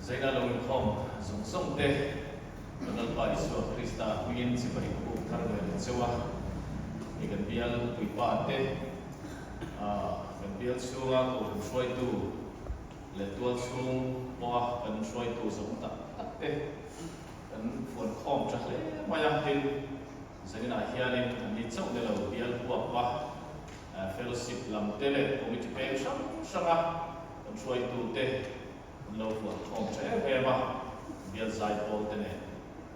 Zaina lawin khom zong song te nal pa isu Krista win si bari ko thar me chewa ikan bial pui pa te kan bial suwa ko shoi tu le tual sung wa kan shoi tu zong ta te kan phun khom cha le maya tin Zaina hianin ni chok de lo bial pu pa fellowship lam te le committee pe sanga kan shoi tu te lâu vừa không chế về mà biên giải bol thế này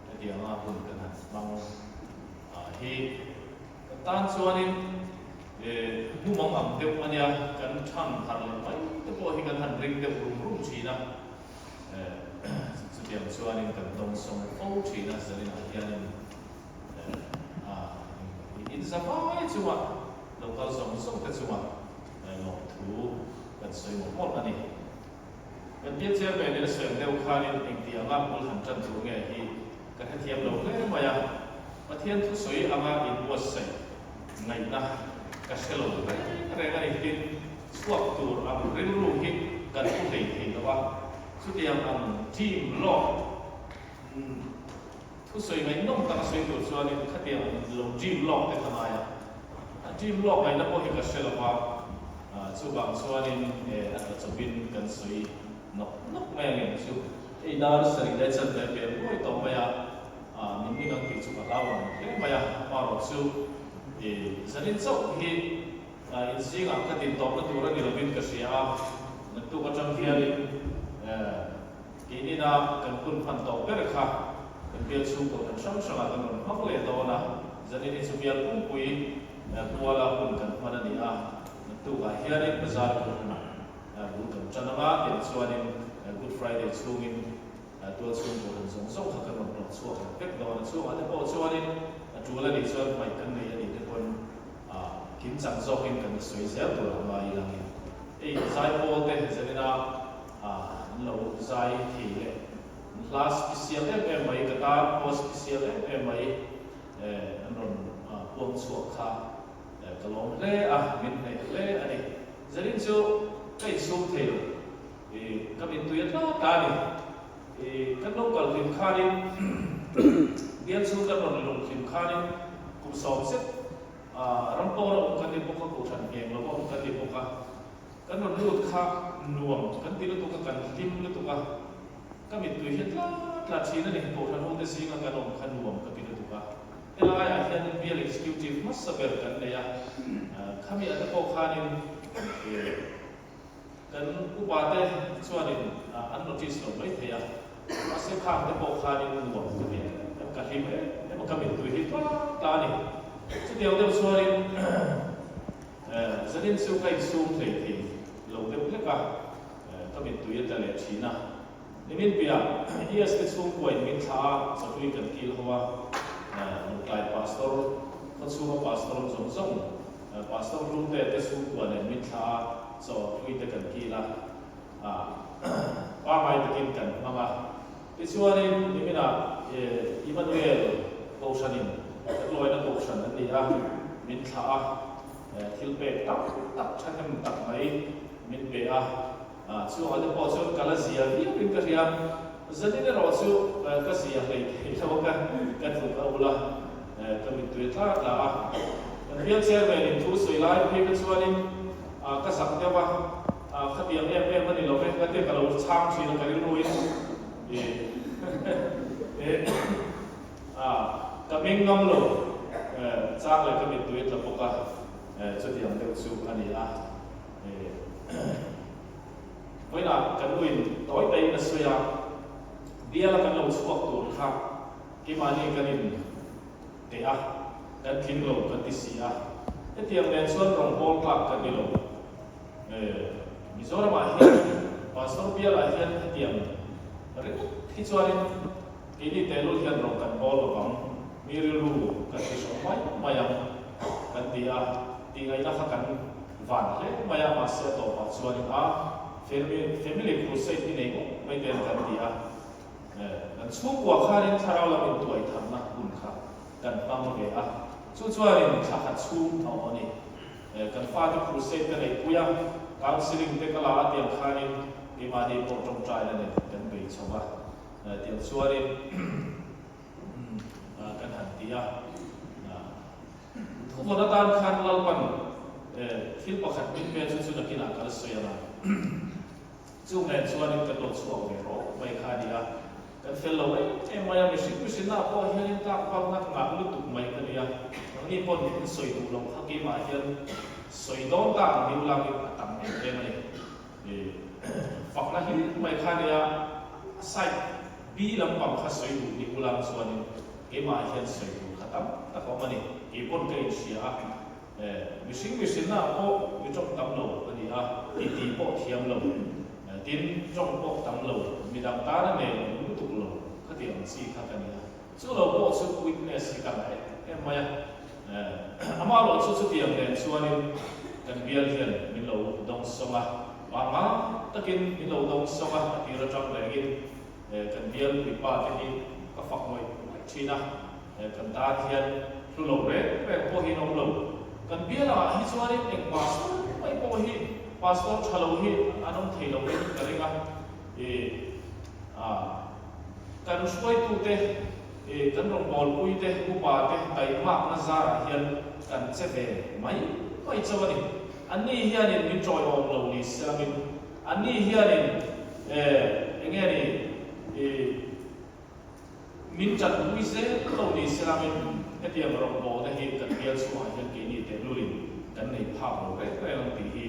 cái điều mà cũng cần hẳn bằng hi tan xuân in nu mong ẩm tiêu anh ya cần chăm hẳn là mấy cái bộ hi cần hẳn ring tiêu rung rung chỉ na sự điểm xuân in cần đông sông phong chỉ na sẽ là hiện in ra phải chứ mà lâu cao sông sông cái chứ mà ngọc thú cần xây một anh này kan dia cer pe ni seng deu khanin eng ti anga pul han chan thu nge hi kan ha thiam lo le maya pathian thu soi anga in was sai ngai na ka selo le re ga hin suak tur am rin ru hi kan thu dei thi lo wa su tiam am team lo thu soi ngai nom ta soi tur so ni kha tiam lo team lo te thama ya team lo ngai na po hi ka selo wa chu bang so ni chobin kan soi nóc mẹ nghe chú, ấy đó là sự để chân để biết mỗi tổ bây giờ mình đi ngang kỹ thuật lao động, thế bây giờ vào rồi chú, thì gia đình cháu thì in gì ngang cái tiền tổ nó tu ra nhiều bên cái gì nó tu có trong kia đi, cái này là cần quân phần tổ cái khác, cần biết chú có cần sống sống là cần học lệ tổ là gia đình chú biết cũng quý, tua là quân cần phần này tu cái hiện nay bây giờ bukan channel yang suanin Good Friday suungin tual suung bukan song song hakan orang suang pek dawan suang ada bawa suanin jualan di suan mai kan ni jadi pun kim sang zokin kan soi siap tu ramai lagi zai pol teh jadi na lo zai thi class special mai kata post special mai anon puang suang kha kalau le min le ani jadi so cái số thế rồi, các bên tuyệt đó ta đi, các nông cần tìm khai đi, biên số các nông lùng tìm khai đi, cũng sòng xếp, rắm to là cũng cần tìm bốc các cổ sản nghiệp, nó cũng cần tìm bốc các nông lúa khác nuông, cần tìm được các cần tìm được các bên tuyệt đó là chỉ là để cổ sản hông thể sinh ra các nông khăn nuông các bên được cái này là hiện biên executive mất sắp về cần này các bên đã có khai đi kan upate chuanin an notice lo mai thea ase kham te po khani nu wa te ka him e ka min tu hi ta ni chu deu deu chuanin zanin su kai sum thei thi lo te ple ka min tu ye ta le china ni min pia yes ke sum koi min tha sa tu kan kil hawa no kai pastor kan su pastor zong zong pastor room te su tu ne min tha so we te kan kila pa mai te kin kan mama ti chuanin nimina Emmanuel Oceanin loina Ocean ani min tha thil pe tak tak chanem tak mai min pe chu ade po chu kala zia vi min ka ria zadine ro chu ka zia hei thau ka thu ka ula ka min tu tha la kan hian che me ni thu sui lai pe ka chuanin các sản theo ba các tiếng em vẫn đi lâu các tiếng cả lâu sang chỉ là cái nuôi các mình ngâm lỗ sang lại các mình tuyệt là bốc cho tiếng đều chịu anh ấy với là cái nuôi tối đây là suy à dia là cái lâu suốt tuổi khác cái mà đi cái mình để cái kinh lâu cái tisi cái tiếng này xuân rồng bol club cái đi lâu Misora ma hian pastor pia la hian hetiam re hi chuanin ini telul hian ro kan bol bang mirilu kan ti so mai mayam kan ti ngai na kha kan van le maya ma se to pa chuanin family crusade ni nei ko mai ten kan ti kan chu kwa kharin tharau la min tuai tham na kun kha kan pam ge chu chuanin kha kha chu thaw ani kan fa ti crusade kan ei puya counseling te kala atiam khanin cái mà đi bộ trong trai này cần bị cho ba tiểu xua đi cần hẳn tia thu vào đó tan khăn lau quần thiếu bạc hạt bên bên chú là kia là cái sợi mà chú này xua đi cần lột xua về rồi vậy khai đi cần phải lâu ấy em mày mình xin nào có hiện ta có ngắt ngắt lúc tụt mày cái điนี่คนสวยดูลงเขากี่มาเห็นสวยโดนต่างดิวลามิต่างเองเลยฝักละหิไม่ค่าเนี่ยใส่บีลำปั๊มข้าสวยดูดิวลามส่วนนี้กี่มาเห็นสวยดูข้าตั้มแต่เขามันนี่กี่คนก็อินเสียมิสิงน่ะโอ้มิจงตั้มโลอันนี้ตีโปเทียมโลดินจงโปตั้มโลมีดำตาเนี่ยมันตุกโลเขาเตียงซีข้ากันเนี่ยสู้เราโปสู้วิทเนสกันไหนไม่อามาเราสู้ที่อย่างเด่นส่วนนี้กันเบียร์เทียนมิโลดงสงะบางมาตะกินมิโลดงสงะที่เราจับแรงกินกันเบียร์วิปาที่นี่ก็ฝักมวยชีนะกันตาเทียนทุลเร่เป็นพวกหินองลงกันเบียร์ละฮิส่วนนี้เองพาสต้ไม่พวกหินพาสต้ชะลหินอันนั้นที่เราเล่นกันเลยกันช่วยตัวเต้กันรองบอลคุยเตะกูปาเตะไต่มากน่าจะเห็นกันเจ็บไม่เจ้าวันนี้อันนี้เฮียนี่มิจอยออกเราดิสลามินอันนี้เฮียนี่ยังไงนี่มินจัดวิเศษเราดิสลามินให้เดียมรองบอลได้เห็นกันเฮียสวยเห็นกินนี่เตะลุลินกันในภาพเราเรื่องตีฮี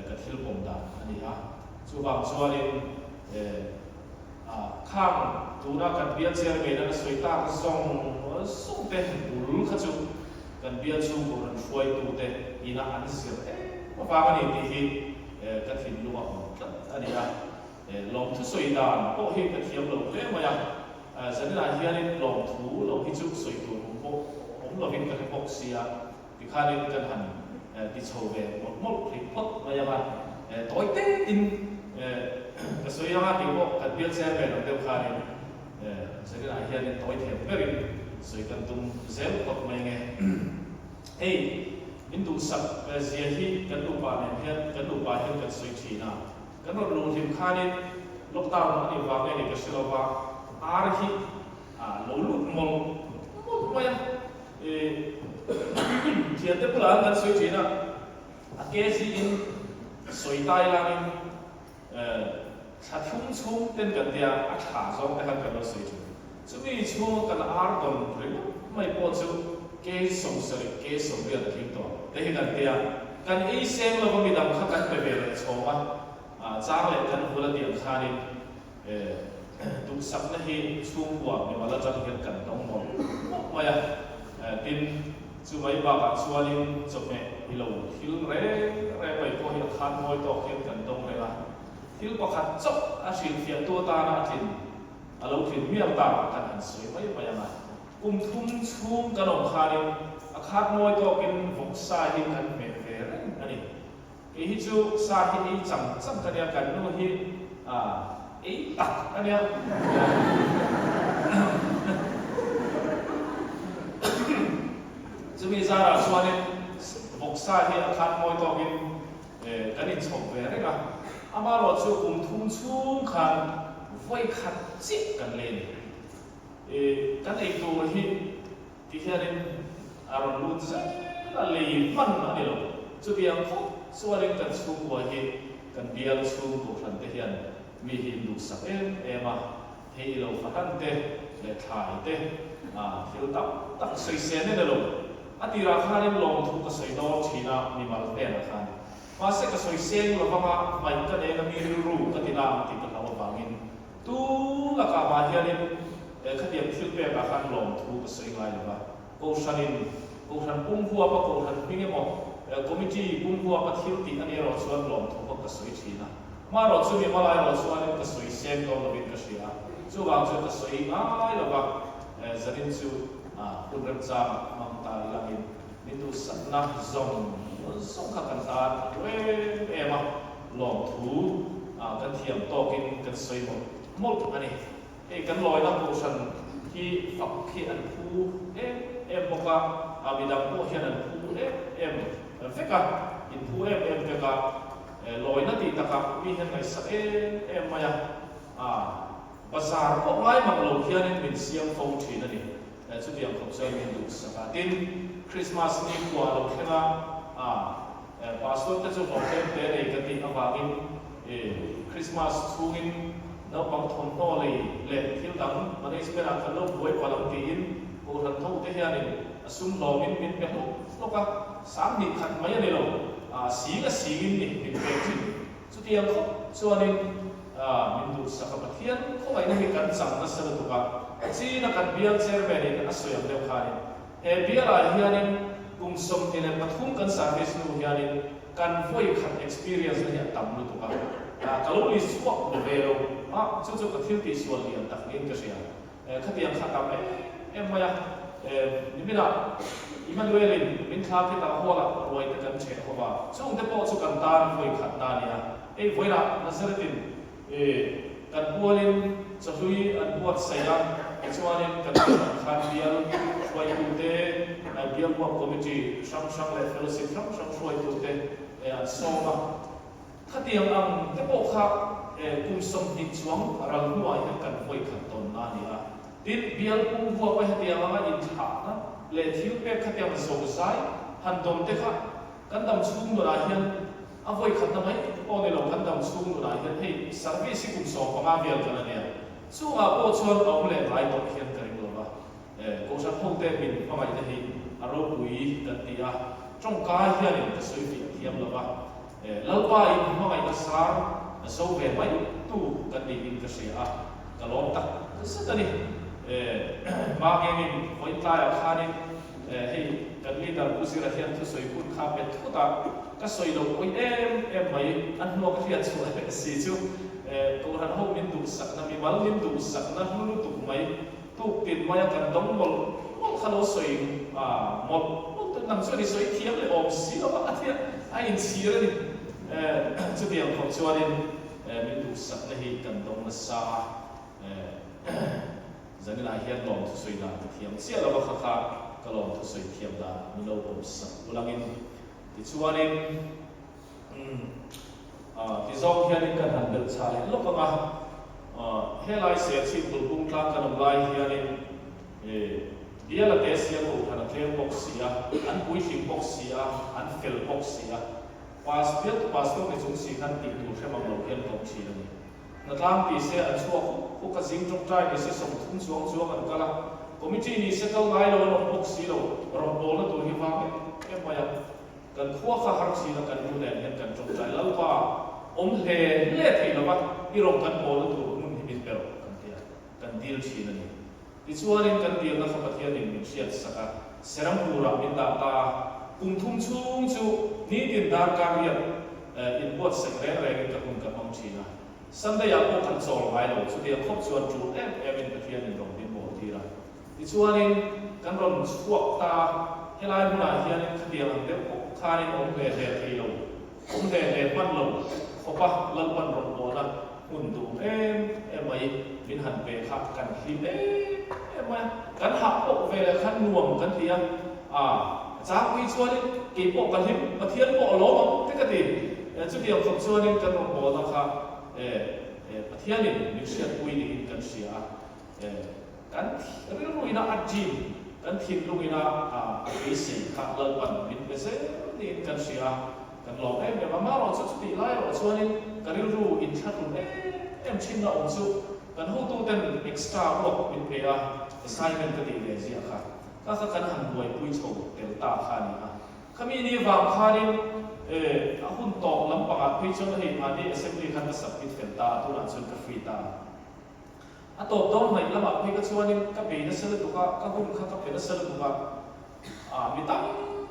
กันที่เราผมด่าอันนี้สุบางส่วนนี้ข้ามตัวนักการเบียร์เชียร์เมย์นั้นสวยตาก็ส่งเต็มบุรุษขจุการเบียร์ชูบุรุษช่วยตัวเต็มอีน่าอันเสียมาฟังกันอีกทีกันทิ้งลูกอันนี้ลงที่สวยด่านโอ้เฮกันเทียมลงเล่มาอย่างสันนิษฐานเฮียนี่ลงถูลงที่จุดสวยตัวผมเราเห็นกันพวกเสียพิฆาตนี่กันหันที่โชว์แบบหมดพลิกพดมาอย่างไรต่อยเต้อินก็สวยมากที่พวกกันเบียร์เชียร์เมย์เราเดียวกันสันนิษฐานเฮียนี่ต่อยเทียมไม่เป็นสวยกันตุ้มเซลล์ตกมาไงมินดูสักเสียที่กันดูป่าเนี่ยเพี้ยนกันดูป่าเห็นกันสวยชีนะกันเราลงทีมข้านี่ลูกตาเราเนี่ยว่าไงเนี่ยก็เชื่อว่าอาร์ฮิเราลุกมองไม่ยังเทียนเต็มหลังกันสวยชีนะเกษีอินสวยตายละนี่ชัดชุ่มเต้นกันเดียอาขาสองแต่กันกันเราสวยชีจะมีช่วงกันอาร์ดอนหรือไม่พอจะเกสงสัยเกสงเรียนทิ้งตัวแต่เห็นกันเดียกันไอ้เซลล์เราก็มีดำข้ากันไปเบลชว่าจ้างเลยกันหัวละเดียงข้านี่ตุกสักนาทีช่วงกว่ามีมาแล้วจะเห็นกันต้องมองว่าอย่างดินช่วยบางส่วนนี้จบเนี่ยที่เราที่เร่ไปพอเห็นขันมวยต่อเห็นกันตรงเลยละที่เราขัดจบอาชีพเสียตัวตาหน้าทินเราถึงมีอำนาจกันหันสวยไม่ยังไงกุมทุ่มชุ่มกันออกคาริมอาคาดมวยก็กินฟกสาหินกันเมเฟรนอันนี้ไอ้ที่จูสาหินอีจังกันเนี่ยกันนู่นที่ไอ้ตักอันเนี้ยจะมีซาราส่วนนี้ฟกสาหินอาคาดมวยก็กินกันนี่ชมเฟรนกันอามาเราจูกุมทุ่มชุ่มกันไว้ขัดจิกกันเลยกันไอ้ตัวที่เฮียนี่อารมณ์รู้จักอะไรมันอะไรหรอจุดยังฟุกส่วนกันสูงกว่าที่กันเบียร์สูงกว่าทันเทียนมีหินดูสักมาให้เราฟังเตะและถ่ายเตะที่เราตักใส่เส้นนี่หรออันที่ราคาเนี่ยลงทุกใส่ดอกชีน่ามีมาเท่าราคามาเสกใส่เส้นเราฟังว่าไม่กันเองมีรู้กันที่น่าติดกับเราฟังอินตู้ราคามาเฮียนี่ขยับชุดเปลี่ยนราคาลงทุกสิ่งไรหรือว่ากูชันปุ่มหัวปะกูชันพี่เงี้ยบอกคอมมิตี้ปุ่มหัวปะที่ติอันนี้เราชวนลงทุกกระสุนชีนะมาเราชวนมีมาลายเราชวนกระสุนเซนก็เราเป็นกระสุนอ่ะชวนบางชวนกระสุนง่ายหรือว่าจะเรียนชวนคุณเริ่มจำมังตาลังอินนี่ดูสันนักส่งกันตามาลงทุกกันเทียมโตกินกระสุนหมดอันนี้กันลอยนักโบชันที่ฝักที่อันคูบอกว่ามีดังโบชันอันคูเฟกอินคูเฟก loi na ti taka mi hen ngai sa maya bazar ko ngai mang lo hianin min siam fo thi na ni chu tiang khop sai min du saka tin Christmas ni kwa lo khenga pastor ta chu lo khem te nei ka ti awangin Christmas thungin no pang thon to le thil dang mane spera kan lo boi palam ti in ko ran thau te hianin asum lo min pe lo ka sam ni khat mai ne lo sigin ni min pe chin chu tiang khop chuanin min du saka pathian ko ai na hi kan chang na sala tu ka chi na kan bial chairman in asoyam le khani bial a hianin kum som in pathum kan service nu hianin kan voi khat experience na ya tam nu tu ka kaloli swak lo velo chu ka thil ti sual lian tak ngin ka sia khatiang khatam maya nimina Emmanuelin min tha ke ta hola roi ta kan che khoba chung te po chu kan tan voi khat ta nia voila nazaratin kan pualin chahui an puat saya chuanin kan khan bial swai tu te bial wa committee sang le fellowship sang swai tu te soma khatiang ang te po kha kum som ni chuang ral huai kan voi khat ton na nia tin bial kum huwa pa hatiang anga in tha na le thil pe khatiang so sai han dom te kha kan dam chung no la hian avoi khat na mai o ne lo kan dam chung no la hian hei service kum so pa ma bial kan ania chu a po chuan ong le lai to hian kan lo ba ko sa phok te min pa mai na hi aro pui kan ti a trong ka hian in soi fi thiam lo ba lalpa in ma mai na sar so ve mai tu kan ni in ka sia ka lom tak sa tani ma ngemin voi ta ya khanin hei kan leader usira hian thu soi kun kha pe thu ta ka soi lo oi mai an no ka hian chu si chu ko ran ho min du sak na mi wal min du sak na hulu tu mai tu tin mai kan dong mol khalo soi mol tu nam so ni soi thiam le om si lo ba athia ai in si re ni chu tiang khop chuanin min du sak na hi kan dong na sa zanila hian lom thu soi na thiam sia lo ba kha ka lom thu soi thiam da mi lo om sak ulangin ti chuanin ti zong hian kan han del chale lo pa helai se chi bul bung tla kan lai hianin dia la tes ya ko kan clear box sia an pui sing box sia an fill box sia pas ni chung si kan ti tu shemang lo hian ko chi ni na tlam ti se an chuak ko ka jing trong trai ni se som thung chuang an kala committee ni se kal ngai lo no box si lo rom bol na tu hi wa ke maya kan khuwa kha har si la kan nu ne kan trong trai lau pa le thei lo ba i rom kan bol tu mun hi mi pero kan deal chi na ni ti chuanin kan deal na kha pathian ni min siat saka seram pura min da ta kum thum chung chu ni tin dar ka riat in bot sekre re ka kun ka mong chi na Sunday ya ko kan sol mai lo chu dia khop chuan chu in pathian in rom din mo ti ra ti chuanin kan rom chuak ta helai huna hian in khadiang ang te ko khanin om le thei lo om le man lo khopa lal pan rom mo na hun du mai min han pe kha kan hlim mai kan ha ko ve la khan nuam kan tia cha ui chuanin ki po kan hlim pathian po lo te ka ti chu dia khop chuanin kan rom mo na kha pathianin niksiat ui ni kan sia kan rilui na ajim kan thin lui na basic kha lal pan min pese ni kan sia kan lo me ma ro chu ti lai ro chuanin kan ru in thatun chin na om chu kan ho tu ten extra work min pe assignment ka ti le zia kha ka kan han buai pui chho tel ta kha ni khami ni wang kha ni ahun to lampanga pui chho hi ani assembly khan ka submit fel ta tu na chun ka free ta ato dom mai lama pui ka chuanin ka pe na sel tu ka hun kha ka pe na sel tu ka mi tam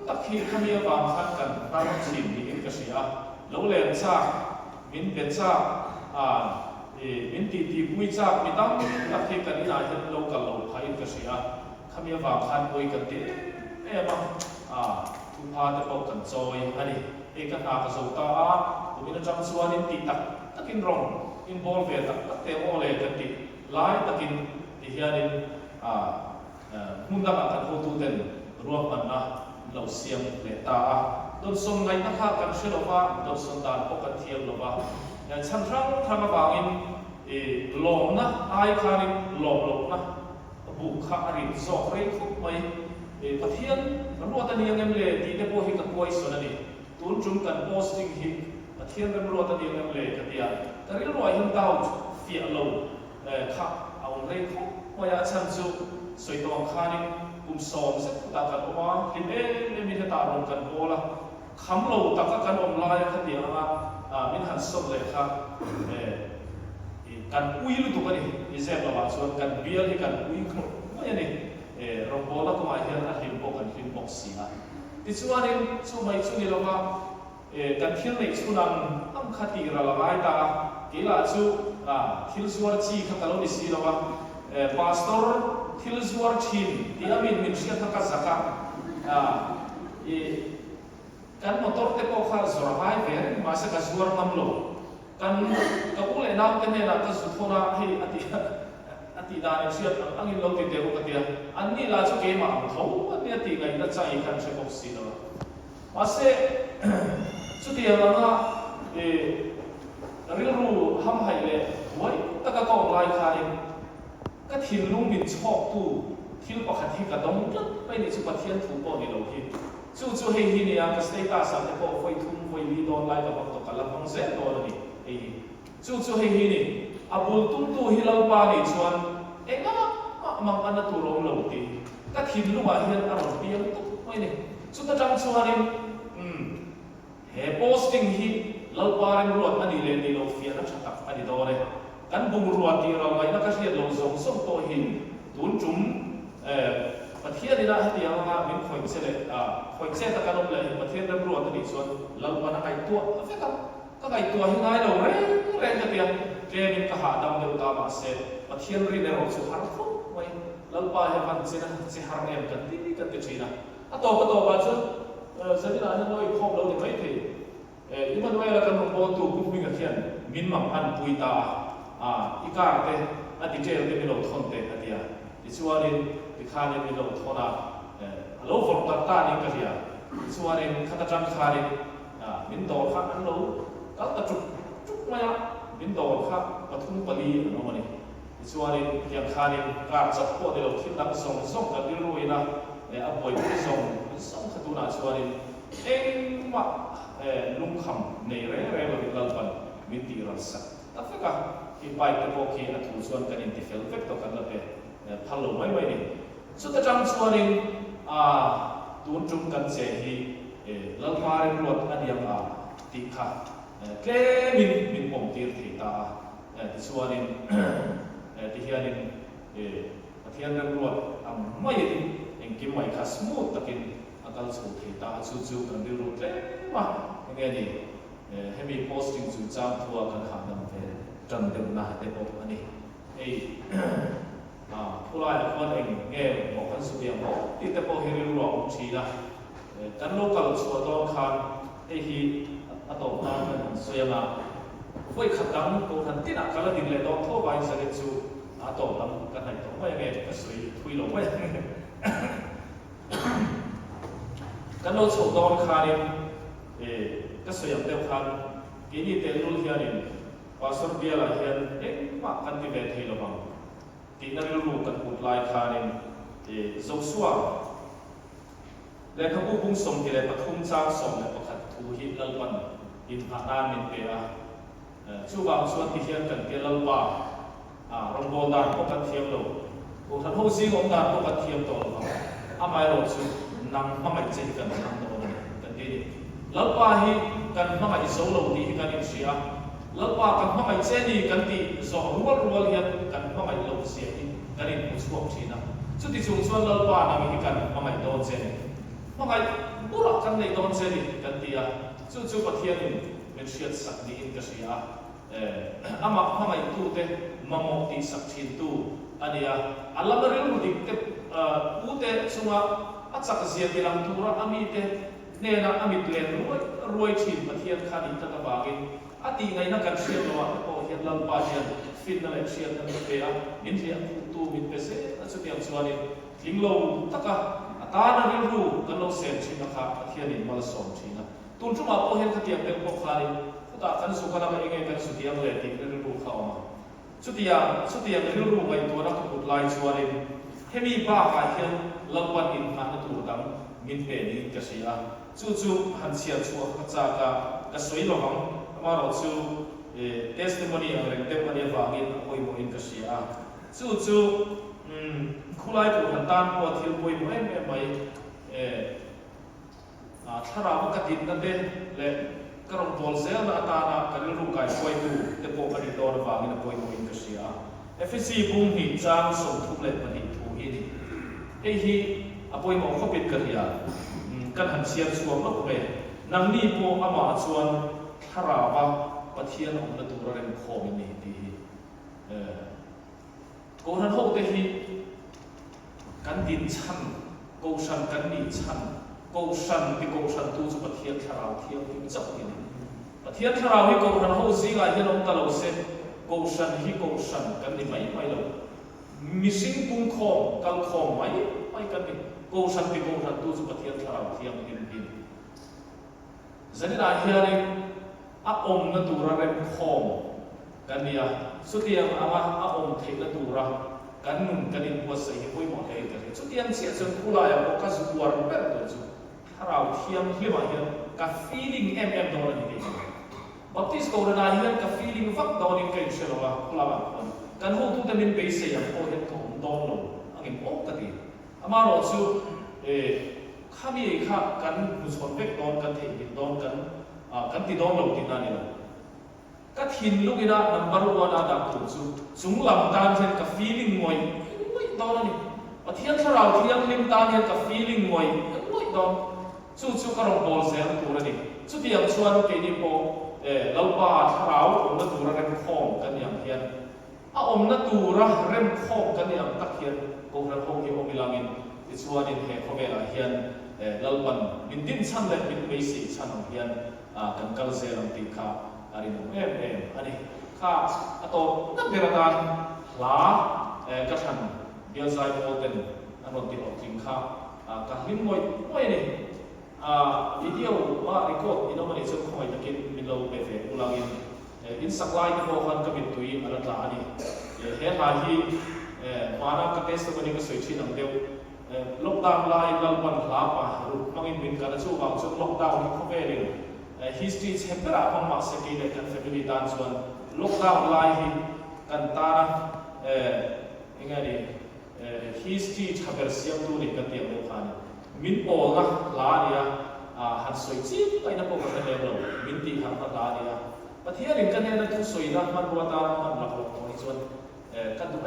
takhi khami wang khan kan ta chin ni in ka sia lo len cha min ben cha min ti pui cha mi tam takhi kan ina hin lo ka lo phai ka sia khami wang khan pui ka ti ma thu pha ta ko kan choi ani ka na ka zo ta min jam chuanin ti takin rong involve ve tak te ole ka ti lai takin ti hianin mun da kan ho tu den ruam man na lo siam le ta โดนส่งไงนะคะกันเชื่อว่าโดนส่งดานปกติหรือว่าอย่างฉันทั้งทางบางอินหลงนะไอ้คาริหลงนะบุคคาริจอกเรื่องทุกไปประเทศรัวตันยังเงินเลยที่ได้พวกฮิกับพวกส่วนนี้ตุนจุ่มกันโพสติ้งฮิประเทศรัวตันยังเงินเลยกันเดียแต่เรื่องรวยหินดาวเฟียโลขับเอาเรื่องทุกว่าอย่างฉันจูสวยตัวคาริกุมสองสักตากันออกมาลิเล่มีเหตุการณ์กันโอละคำเราตักกันอมลายกันเดียวนะมินหันสมเลยครับกันอุ้ยรู้ตัวกันนี่อิเซฟเราส่วนกันเบียร์ที่กันอุ้ยครบไม่ยันนี่รบกวนแล้วก็มาเห็นอาหิมบอกกันหิมบอกสีนะที่ส่วนนี้ส่วนไม่ส่วนนี้เราว่ากันเที่ยวในส่วนนั้นอันขัดที่เราละไม่ตากีฬาส่วนที่ส่วนที่ข้าเราดิสีเราว่าพาสตอร์ที่ส่วนทีมที่อามินเชียร์ทักษะกันมอเตอร์เตปอคาสระบายเวรมาสักส่วนน้ำโลกันกับพวกเราเนี่ยนะก็สุดท้ายให้อธิดานเชื่ออันนี้เราติดเดียวกันเดียวอันนี้เราจะเกี่ยมาเขาอันนี้ติดไงนั่นใจกันเชื่อบอกสินะมาเสสุดที่เราเรื่องรู้ทำให้เลยไว้แต่ก็ต้องไล่คาริก็ทิ้งลุงมินชอบตู้ทิ้งปกติก็ต้องไม่ได้ชุบเทียนถูกปอนี่เราคิดจู่ๆให้ที่นี่ก็สเตตัสสั่งให้พอไฟทุ่มไฟลีดอนไล่กับบังตกกันแล้วบังเซ็ตตัวนี่จู่ๆให้ที่นี่อาบุลตุ้มตู้ฮิลล์ปานี่ชวนมังอันนั้นตัวร้องเหล่าตีก็ทิ้งลุงอาเฮียนอารมณ์เปรี้ยวตุ๊กไม่เนี่ยสุดท้ายจังชวนนี่เฮโพสติ้งฮิลล์ปาเรื่องรวดอันนี้เลยนี่เราเฟียนักชักตักอันนี้ตัวเลยกันบุงรวดที่เราไม่นักเรียนเราส่งส่งตัวหินตุนจุ่มประเทศนี้นะที่ยังว่ามีคนเสด็จคนเสด็จกันลงเลยประเทศนั้นรวดที่ส่วนเราวันไอตัวเฟกันก็ไอตัวที่ง่ายเราเร่งจะเตียงเกมินก็หาดำเดือดตามาเสร็จประเทศรีเนอร์สุดฮาร์ฟุไว้เราไปให้มันเสร็จเสฮาร์เนมกันที่กันที่จีน่ะตัวก็ตัวบ้านสุดเสร็จแล้วนี่เราอีกข้อเราเนี่ยไม่ถี่ที่มันไว้แล้วกันมันโบตูกุมิกันเขียนมินมังอันปุยตาอีกการเตะอันที่เจอที่มีเราทนเตะอันเดียที่ชัวร์นี่ที่ข้านี่มีเราทนโลฟอร์ตัดตานี่ก็เดียที่ชัวร์นี่ข้าจะจำข้านี่มินโดข้าอันเราก็ตะจุกมามินโดข้าปฐุมปลีน้องมันนี่ที่ชัวร์นี่ยังข้านี่การจับพวกที่เราคิดนักส่งกันที่รู้นะอับป่วยที่ส่งขดูน่าชัวร์นี่มาลุงคำในเรื่องเราที่เราบันมิติรัศแต่เฟกที่ไปแต่พวกที่อัตุส่วนกันอินทิเฟลเฟกตัวกันแล้วเป็นพัลโลไม่นี่สุดท้ายจังส่วนนี้ตุนจุ่มกันเสียที่เราพาเรื่องรถอันยังติดขัดแค่มินปมตีที่ตาที่ส่วนนี้ที่เฮียนี่ประเทศเรื่องรถไม่ได้ยังกินไม่ขัดสมูทแต่กินอาการสูดที่ตาจู่ๆกันเรื่องรถเลยมาอย่างเงี้ยนี่ให้มีโพสติ้งจู่จ้างทัวร์กันหาดำเป็นจันเดิมนะแต่บอกอันนี้ผู้ร้ายคนเองเงี้ยบอกกันสุดยังบอกที่แต่พอเฮริลองชีนะกันโลกาลส่วนตัวคันที่อัตโนมัติสวยงามไว้ขัดดังตัวทันที่นักการดินเลยต้องทั่วไปเสด็จสู่อัตโนมัติกันไหนต้องไม่เงี้ยก็สวยทุยลงไม่กันโลกส่วนตัวคันก็สวยอย่างเดียวกันกินนี่เตลุลเฮียนี่ภาษาเบียร์ละเฮียนมากันที่เวทีละมั้งที่นั่นรู้กันพูดลายคันนี่จงสว่างและขบวนบุ้งส่งที่เลยปฐุมจ้างส่งและประคัดทูหินลัลวันอินทานานมินเปียชูบางส่วนที่เฮียนกันเกลัลปารองโบดานปกติเทียมโลผู้ท่านผู้ซีของดานปกติเทียมโตอาไม่รู้สุดนำมาไม่เจอกันนำตัวกันที่ลัลปาฮีกันมาไม่โซโลดีกันอินเสียลัลปากันมาไม่เจนี่กันที่โซรัวเฮียนกันมาไม่ลงเสียกันอินผู้ช่วยชีนะสุดที่ชุมชนลัลปานามีกันมาไม่โดนเจนี่มาไม่บุรักกันในโดนเจนี่กันที่จู่ๆประเทศนี้เป็นเชื้อสักดีอินก็เสียมาไม่ตู้เตมาโมติสักชิ้นตู้อันนี้อัลลอฮ์บริสุทธิ์เตปูเตสุมาอัศกเสียที่ลำตัวอามีเตเนี่ยนะอามีเปลี่ยนรวยชิ้นประเทศขันอินตะบากินอาตีไงนักการเชียร์ตัวโอ้เห็นลัลปาเชียร์ฟินนั่นแหละเชียร์นั่นเองอินเดียตู้มิดเปเซ่สุดที่อันส่วนนี้ทิ้งโลตะกะต ตานังรู้กันเราเสียชินะครับเทียนินมาลสองชินะตุนจุมาโอเห็นขเตียงเป็นพวกใครแต่กันสุขนาดเองกันสุดที่ยังเล็กที่เรื่องรู้เข้ามาสุดที่ยังเรื่องรู้ไว้ตัวนักบุตรลายชวนเองให้มีบ้าการเห็นลำวันอินหาตัวดังมินเป็นนี่ก็เสียจู่หันเสียชัวกระจากกระสวยหลงมาเราจู่testimony อะไรเต็มมันยังวางอินโอยโมอินก็เสียจู่คุไลตัวหันตานพอที่โอยโมเอ็มไม่ถ้าเราไม่กระดิ่งนั่นเองเลยก็ต้องตัวเซลล์ตาหน้าการรู้การช่วยดูแต่พอการตัววางอินโอยโมอินก็เสียFSC บุ้งหิจางส่งทุกเล็บมันหิถูหินไอ้ฮีอภัยมองเขาเป็นกระเทียกันหันเชียร์ชวนลูกเมย์นังนี่พวกอามาชวนถ้าเราว่าปะเทียนของตัวเราเรียนข้อมินิดีกูนั้นเขาเตฮีกันดินชันกูชันกันดินชันกูชันที่กูชันตู้จะปะเทียนถ้าเราเที่ยวที่จับกินปะเทียนถ้าเราให้กูนั้นเขาสิ่งอะไรที่เราตลอดเส้นกูชันฮิกูชันกันดิไม่เรามิสิงปุ่งคอมกันคอมไม่กันดิกูชันที่กูชันตู้จะปะเทียนถ้าเราเที่ยวกินจะได้เฮียร์อาอมนั่นตัวเราเรียนคอมกันเนี่ยสุดที่ยังอาอมเทนั่นตัวเรากันนุ่มกันดินวัวใส่ห้อยหมดเลยกันสุดที่ยังเสียจนกุลายพวกก็สุดวันแบบนั้นจุถ้าเราเที่ยวที่มาเฮียกับ feeling โดนนี่บัพติสต์ก็ได้เฮียกับ feeling ฟักโดนนี่กันเชื่อว่ากุลาบางกันหูทุกแต่เป็นเบสยังโอเห็นของโดนลงอันนี้โอ้กันดีอามาเราจูข้ามีข้ากันมุสลิมเป็กโดนกันเทกินโดนกันติดโดนลงที่นั่นนี่แหละก็ทิ้งลูกอีน่านับวันวันอาดับถูกจุงลำตามเช่นกับ feeling มวยไม่โดนนี่ปะเทียนถ้าเราเทียนลิมตามเช่นกับ feeling มวยไม่โดนจู่ก็เราบอลเสียตัวนี่จุดที่ยังชวนกันนี่พอเราบ้าถ้าเราอมนั่นตัวเราเริ่มคล้องกันอย่างเทียนอมนั่นตัวเราเริ่มคล้องกันอย่างตักเทียนกูเราคงที่อมิลามินที่ชวนนี่เหตุเขาเวลาเทียนเราบันบินดินชั้นเลยบินไม่สิชั้นของเทียนกันกัลเซลังตีข้าอันนี้อันนี้ข้าตัวนักเดินทางลากระชันเดียวใจโมเดนอันนั้นที่ออกจริงข้าการลิ้นมวยนี่วิดีโอว่าเรคคอร์ดที่น้องมันจะคอยตะกี้มิลโลเปเฟอุลังอินสักไลน์ที่พวกเขากับมิตุยอันนั้นละอันนี้เฮ้ยหาที่มานักกับเทสต์วันนี้ก็สวยชินังเดียวล็อกดาวน์ไลน์เราบันลาปะรูปมังอินบินกันชูบางช่วงล็อกดาวน์ที่เขาเวรีhistory เช่นแบบของมาสเกย์กัน family ด้านส่วนล็อกดาวน์ไลน์กันตายังไงดี history ชาเบอร์เซียมตัวนี้กันเตียงโลกานี่มินโอละลาเดียหันสวยจีบไปนับพวกกันเลยเรามินตีหันลาเดียปะเทียนกันเนี่ยนั่นทุกสวยนะมันบัวตามันหลักหลักของส่วนกันดู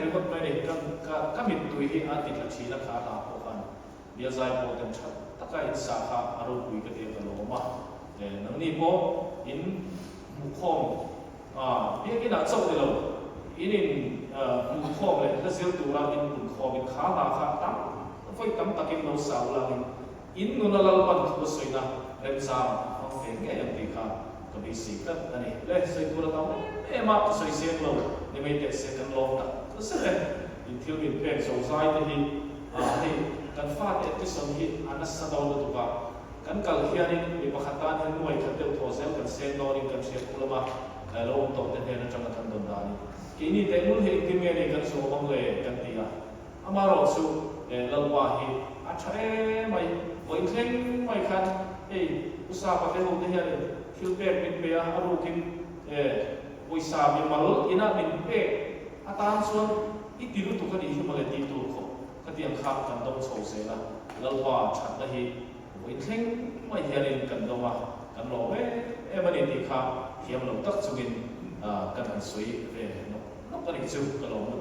ริบทไม่ได้ก็มินตุยที่อันติดลักษีลักขาตาพวกกันเดี๋ยวใจพอเต็มชัดตะไคร้สาขาอารมณ์คุยกันเองกันโลมานั่นนี่พออินมุขมเบี้ยกินอะไรเจ้าเดียวอินมุขมเลยถ้าเสียตัวเราอินมุขมอินขาตาขาตั้งไฟตั้มตะกินเราสาวเราอินนุนละลปันทุบสวยนะเริ่มสาวฟังเพลงอย่างตีขาก็มีสิ่งนั้นนี่เล่ใส่ตัวเรามาสวยเสียงเรานี่ไม่เด็ดเสียกันลงนะก็เสียอินเที่ยวอินเพลงสงสัยที่กันฟาดที่สมหิอันนั้นสะดอนตัวกันกัลเฮียนี่มีประคัตานเห็นหน่วยขัดเดือดโถเซลกันเซนดอนี่กันเสียคุลมาเราตกเด่นๆจังกันทันโดนดานี่กินี่แต่นู่นเห็นที่เมียนี่กันสู้บังเลยกันตีอ่ะอามาเราสู้เราว่าเฮอัจฉริไม่วันเช่นไม่คันอุตสาหประเทศเราที่เฮียนี่คิวเป๊กมินเปียอารุกินวิสาบิมาลอินามินเป๊กอาตามส่วนอีติรุตุกันอีกมาเลยตีตัวเขาก็เตรียมข้ามกันต้องโชว์เสร็จแล้วเราว่าชัดเลยวันเช่นไม่เฮียนี่กันตัวว่ากันรอมันเองที่ข้ามเทียมเราตักจุกินกันสวยนกกันอีกจู่กันรอมัน